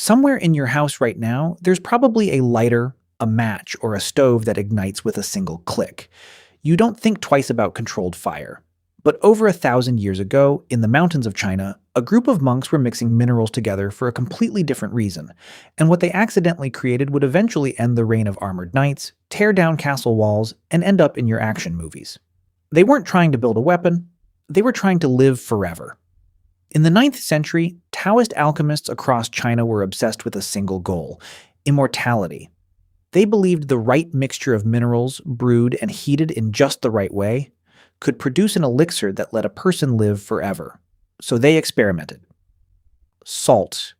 Somewhere in your house right now, there's probably a lighter, a match, or a stove that ignites with a single click. You don't think twice about controlled fire. But over 1,000 years ago, in the mountains of China, a group of monks were mixing minerals together for a completely different reason, and what they accidentally created would eventually end the reign of armored knights, tear down castle walls, and end up in your action movies. They weren't trying to build a weapon, they were trying to live forever. In the 9th century, Taoist alchemists across China were obsessed with a single goal: immortality. They believed the right mixture of minerals, brewed and heated in just the right way, could produce an elixir that let a person live forever. So they experimented. Salt,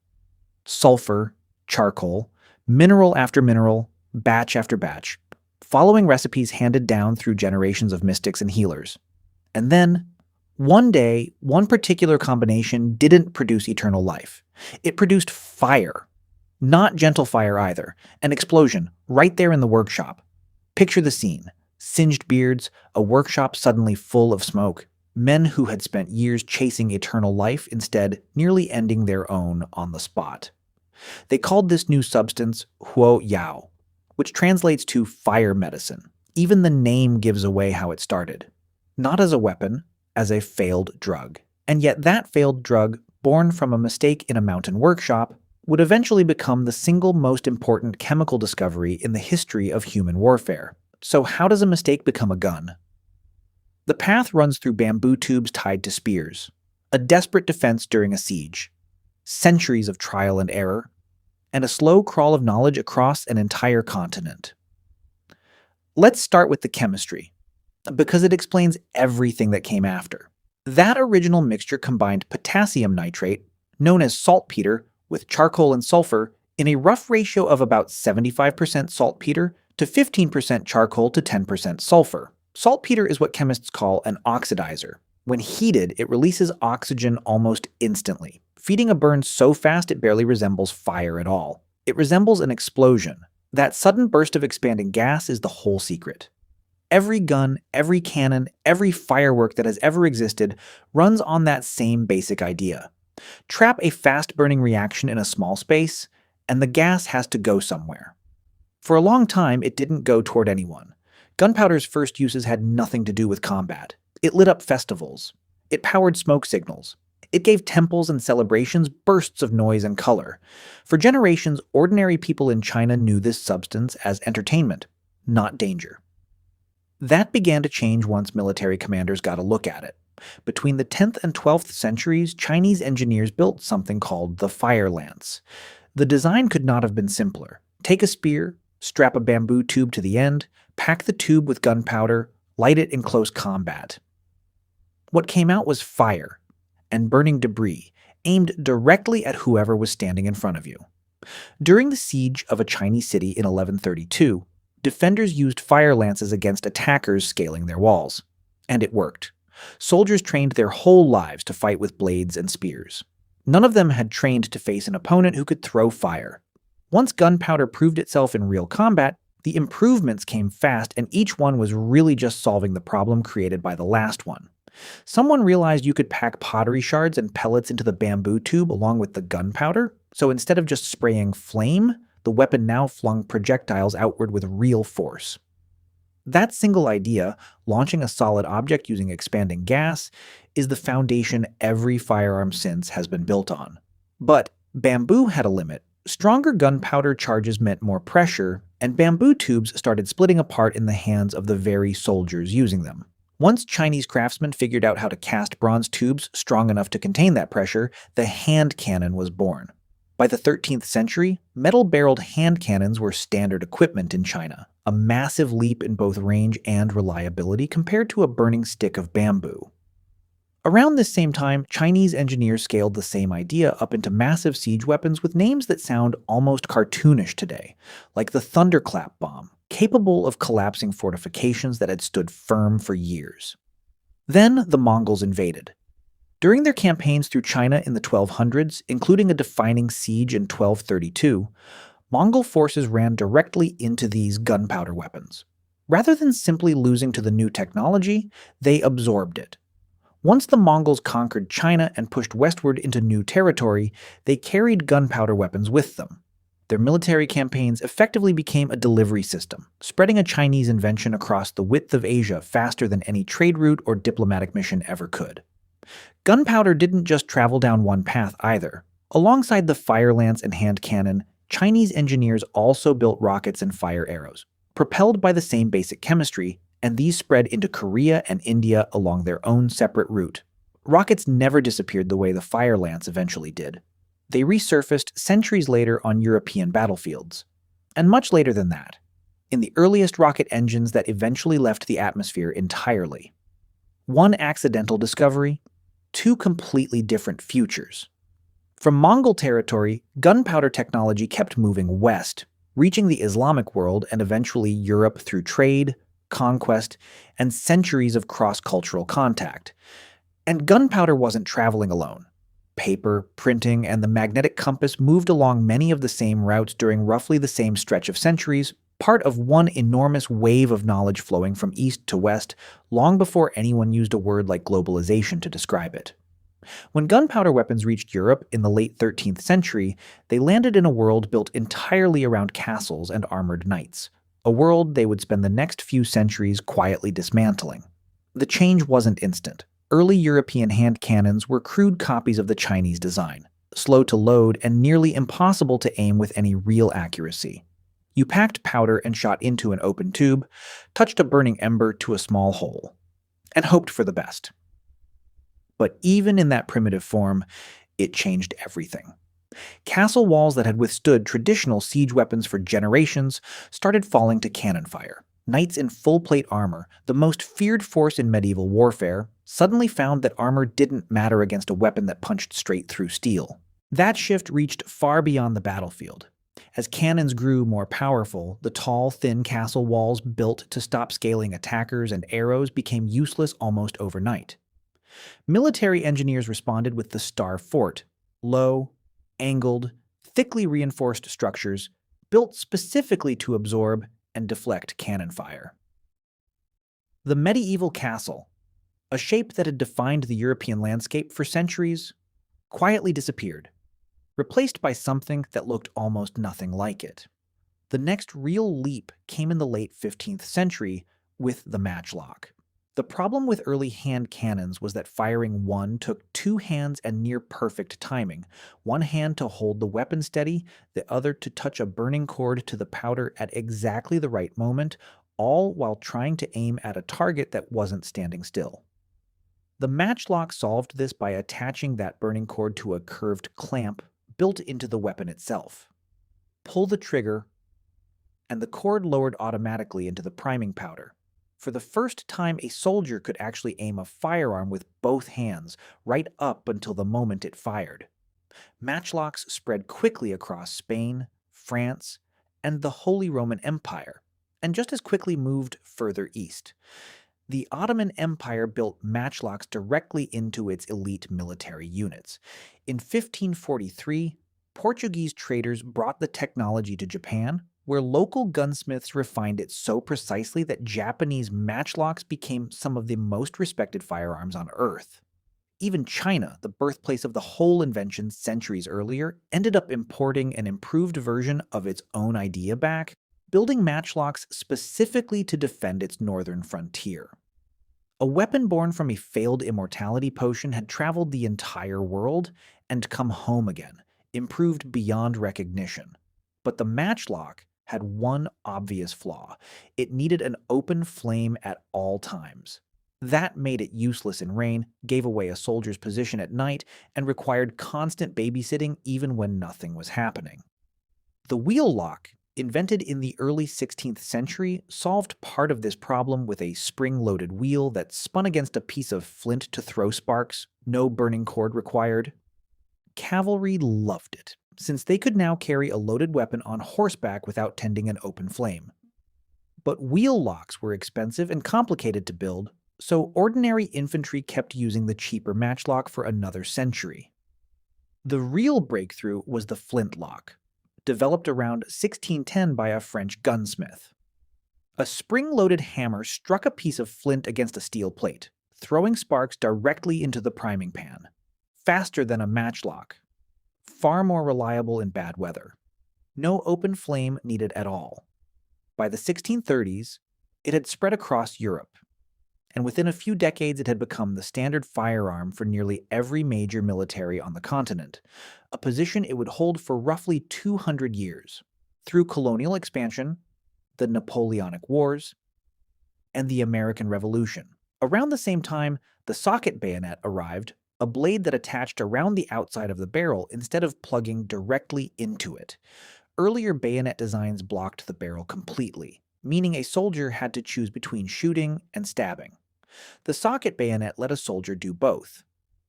sulfur, charcoal, mineral after mineral, batch after batch, following recipes handed down through generations of mystics and healers. And then, one day, one particular combination didn't produce eternal life. It produced fire. Not gentle fire either. An explosion, right there in the workshop. Picture the scene. Singed beards, a workshop suddenly full of smoke. Men who had spent years chasing eternal life instead nearly ending their own on the spot. They called this new substance huo yao, which translates to fire medicine. Even the name gives away how it started. Not as a weapon, as a failed drug. And yet that failed drug, born from a mistake in a mountain workshop, would eventually become the single most important chemical discovery in the history of human warfare. So how does a mistake become a gun? The path runs through bamboo tubes tied to spears, a desperate defense during a siege, centuries of trial and error, and a slow crawl of knowledge across an entire continent. Let's start with the chemistry, because it explains everything that came after. That original mixture combined potassium nitrate, known as saltpeter, with charcoal and sulfur in a rough ratio of about 75% saltpeter to 15% charcoal to 10% sulfur. Saltpeter is what chemists call an oxidizer. When heated, it releases oxygen almost instantly, feeding a burn so fast it barely resembles fire at all. It resembles an explosion. That sudden burst of expanding gas is the whole secret. Every gun, every cannon, every firework that has ever existed runs on that same basic idea. Trap a fast-burning reaction in a small space, and the gas has to go somewhere. For a long time, it didn't go toward anyone. Gunpowder's first uses had nothing to do with combat. It lit up festivals. It powered smoke signals. It gave temples and celebrations bursts of noise and color. For generations, ordinary people in China knew this substance as entertainment, not danger. That began to change once military commanders got a look at it. Between the 10th and 12th centuries, Chinese engineers built something called the fire lance. The design could not have been simpler. Take a spear, strap a bamboo tube to the end, pack the tube with gunpowder, light it in close combat. What came out was fire and burning debris, aimed directly at whoever was standing in front of you. During the siege of a Chinese city in 1132, defenders used fire lances against attackers scaling their walls. And it worked. Soldiers trained their whole lives to fight with blades and spears. None of them had trained to face an opponent who could throw fire. Once gunpowder proved itself in real combat, the improvements came fast, and each one was really just solving the problem created by the last one. Someone realized you could pack pottery shards and pellets into the bamboo tube along with the gunpowder, so instead of just spraying flame, the weapon now flung projectiles outward with real force. That single idea, launching a solid object using expanding gas, is the foundation every firearm since has been built on. But bamboo had a limit. Stronger gunpowder charges meant more pressure, and bamboo tubes started splitting apart in the hands of the very soldiers using them. Once Chinese craftsmen figured out how to cast bronze tubes strong enough to contain that pressure, the hand cannon was born. By the 13th century, metal-barreled hand cannons were standard equipment in China, a massive leap in both range and reliability compared to a burning stick of bamboo. Around this same time, Chinese engineers scaled the same idea up into massive siege weapons with names that sound almost cartoonish today, like the thunderclap bomb, capable of collapsing fortifications that had stood firm for years. Then the Mongols invaded. During their campaigns through China in the 1200s, including a defining siege in 1232, Mongol forces ran directly into these gunpowder weapons. Rather than simply losing to the new technology, they absorbed it. Once the Mongols conquered China and pushed westward into new territory, they carried gunpowder weapons with them. Their military campaigns effectively became a delivery system, spreading a Chinese invention across the width of Asia faster than any trade route or diplomatic mission ever could. Gunpowder didn't just travel down one path either. Alongside the fire lance and hand cannon, Chinese engineers also built rockets and fire arrows, propelled by the same basic chemistry, and these spread into Korea and India along their own separate route. Rockets never disappeared the way the fire lance eventually did. They resurfaced centuries later on European battlefields. And much later than that, in the earliest rocket engines that eventually left the atmosphere entirely. One accidental discovery, two completely different futures. From Mongol territory, gunpowder technology kept moving west, reaching the Islamic world and eventually Europe through trade, conquest, and centuries of cross-cultural contact. And gunpowder wasn't traveling alone. Paper, printing, and the magnetic compass moved along many of the same routes during roughly the same stretch of centuries, part of one enormous wave of knowledge flowing from east to west, long before anyone used a word like globalization to describe it. When gunpowder weapons reached Europe in the late 13th century, they landed in a world built entirely around castles and armored knights, a world they would spend the next few centuries quietly dismantling. The change wasn't instant. Early European hand cannons were crude copies of the Chinese design, slow to load and nearly impossible to aim with any real accuracy. You packed powder and shot into an open tube, touched a burning ember to a small hole, and hoped for the best. But even in that primitive form, it changed everything. Castle walls that had withstood traditional siege weapons for generations started falling to cannon fire. Knights in full-plate armor, the most feared force in medieval warfare, suddenly found that armor didn't matter against a weapon that punched straight through steel. That shift reached far beyond the battlefield. As cannons grew more powerful, the tall, thin castle walls built to stop scaling attackers and arrows became useless almost overnight. Military engineers responded with the Star Fort, low, angled, thickly reinforced structures built specifically to absorb and deflect cannon fire. The medieval castle, a shape that had defined the European landscape for centuries, quietly disappeared, replaced by something that looked almost nothing like it. The next real leap came in the late 15th century with the Matchlock. The problem with early hand cannons was that firing one took two hands and near-perfect timing, one hand to hold the weapon steady, the other to touch a burning cord to the powder at exactly the right moment, all while trying to aim at a target that wasn't standing still. The Matchlock solved this by attaching that burning cord to a curved clamp built into the weapon itself. Pull the trigger, and the cord lowered automatically into the priming powder. For the first time, a soldier could actually aim a firearm with both hands, right up until the moment it fired. Matchlocks spread quickly across Spain, France, and the Holy Roman Empire, and just as quickly moved further east. The Ottoman Empire built matchlocks directly into its elite military units. In 1543, Portuguese traders brought the technology to Japan, where local gunsmiths refined it so precisely that Japanese matchlocks became some of the most respected firearms on Earth. Even China, the birthplace of the whole invention centuries earlier, ended up importing an improved version of its own idea back, building matchlocks specifically to defend its northern frontier. A weapon born from a failed immortality potion had traveled the entire world and come home again, improved beyond recognition. But the matchlock had one obvious flaw. It needed an open flame at all times. That made it useless in rain, gave away a soldier's position at night, and required constant babysitting even when nothing was happening. The wheel lock, invented in the early 16th century, solved part of this problem with a spring-loaded wheel that spun against a piece of flint to throw sparks, no burning cord required. Cavalry loved it, since they could now carry a loaded weapon on horseback without tending an open flame. But wheel locks were expensive and complicated to build, so ordinary infantry kept using the cheaper matchlock for another century. The real breakthrough was the Flintlock, developed around 1610 by a French gunsmith. A spring-loaded hammer struck a piece of flint against a steel plate, throwing sparks directly into the priming pan, faster than a matchlock, far more reliable in bad weather. No open flame needed at all. By the 1630s, it had spread across Europe, and within a few decades it had become the standard firearm for nearly every major military on the continent, a position it would hold for roughly 200 years, through colonial expansion, the Napoleonic Wars, and the American Revolution. Around the same time, the socket bayonet arrived, a blade that attached around the outside of the barrel instead of plugging directly into it. Earlier bayonet designs blocked the barrel completely, meaning a soldier had to choose between shooting and stabbing. The socket bayonet let a soldier do both: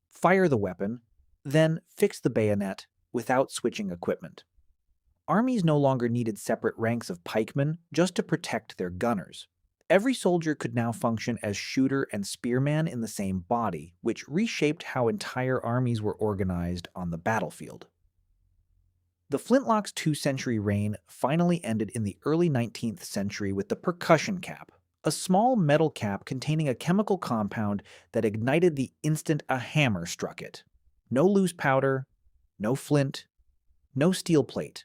fire the weapon, then fix the bayonet without switching equipment. Armies no longer needed separate ranks of pikemen just to protect their gunners. Every soldier could now function as shooter and spearman in the same body, which reshaped how entire armies were organized on the battlefield. The Flintlocks' two-century reign finally ended in the early 19th century with the percussion cap, a small metal cap containing a chemical compound that ignited the instant a hammer struck it. No loose powder, no flint, no steel plate.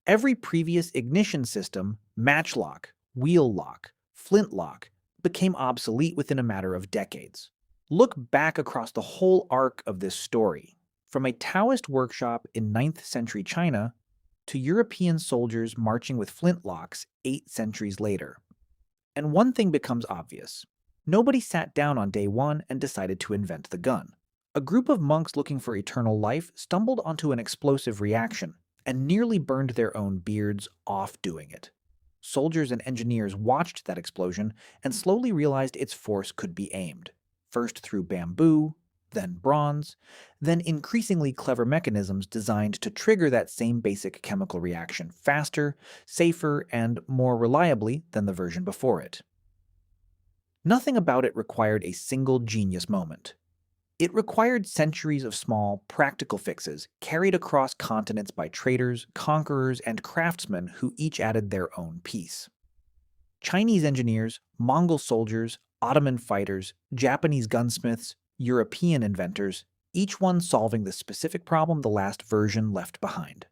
Every previous ignition system, matchlock, wheel lock, flintlock, became obsolete within a matter of decades. Look back across the whole arc of this story, from a Taoist workshop in 9th century China to European soldiers marching with flintlocks 8 centuries later. And one thing becomes obvious. Nobody sat down on day one and decided to invent the gun. A group of monks looking for eternal life stumbled onto an explosive reaction and nearly burned their own beards off doing it. Soldiers and engineers watched that explosion and slowly realized its force could be aimed, first through bamboo, then bronze, then increasingly clever mechanisms designed to trigger that same basic chemical reaction faster, safer, and more reliably than the version before it. Nothing about it required a single genius moment. It required centuries of small, practical fixes carried across continents by traders, conquerors, and craftsmen who each added their own piece. Chinese engineers, Mongol soldiers, Ottoman fighters, Japanese gunsmiths, European inventors, each one solving the specific problem the last version left behind.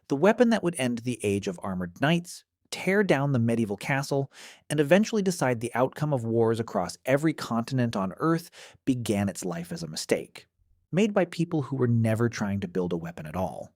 The weapon that would end the age of armored knights, tear down the medieval castle, and eventually decide the outcome of wars across every continent on Earth began its life as a mistake, made by people who were never trying to build a weapon at all.